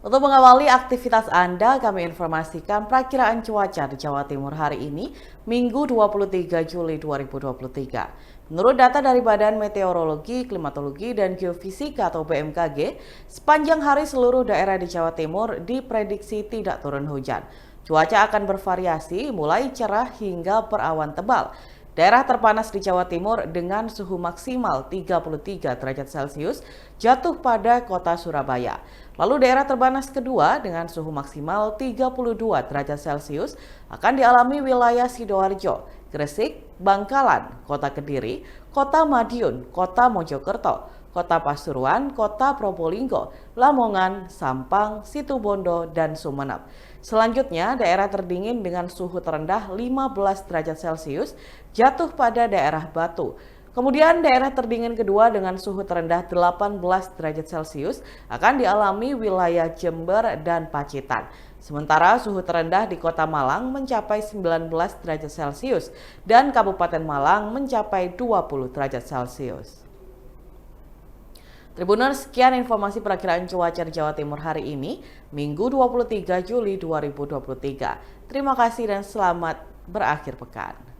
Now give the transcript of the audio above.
Untuk mengawali aktivitas Anda, kami informasikan perakiraan cuaca di Jawa Timur hari ini, Minggu 23 Juli 2023. Menurut data dari Badan Meteorologi, Klimatologi, dan Geofisika atau BMKG, sepanjang hari seluruh daerah di Jawa Timur diprediksi tidak turun hujan. Cuaca akan bervariasi mulai cerah hingga berawan tebal. Daerah terpanas di Jawa Timur dengan suhu maksimal 33 derajat Celcius jatuh pada kota Surabaya. Lalu daerah terpanas kedua dengan suhu maksimal 32 derajat Celcius akan dialami wilayah Sidoarjo, Gresik, Bangkalan, Kota Kediri, Kota Madiun, Kota Mojokerto, Kota Pasuruan, Kota Probolinggo, Lamongan, Sampang, Situbondo, dan Sumeneb. Selanjutnya, daerah terdingin dengan suhu terendah 15 derajat Celcius jatuh pada daerah Batu. Kemudian daerah terdingin kedua dengan suhu terendah 18 derajat Celcius akan dialami wilayah Jember dan Pacitan. Sementara suhu terendah di Kota Malang mencapai 19 derajat Celcius dan Kabupaten Malang mencapai 20 derajat Celcius. Tribuners, sekian informasi perakiraan cuaca di Jawa Timur hari ini, Minggu 23 Juli 2023. Terima kasih dan selamat berakhir pekan.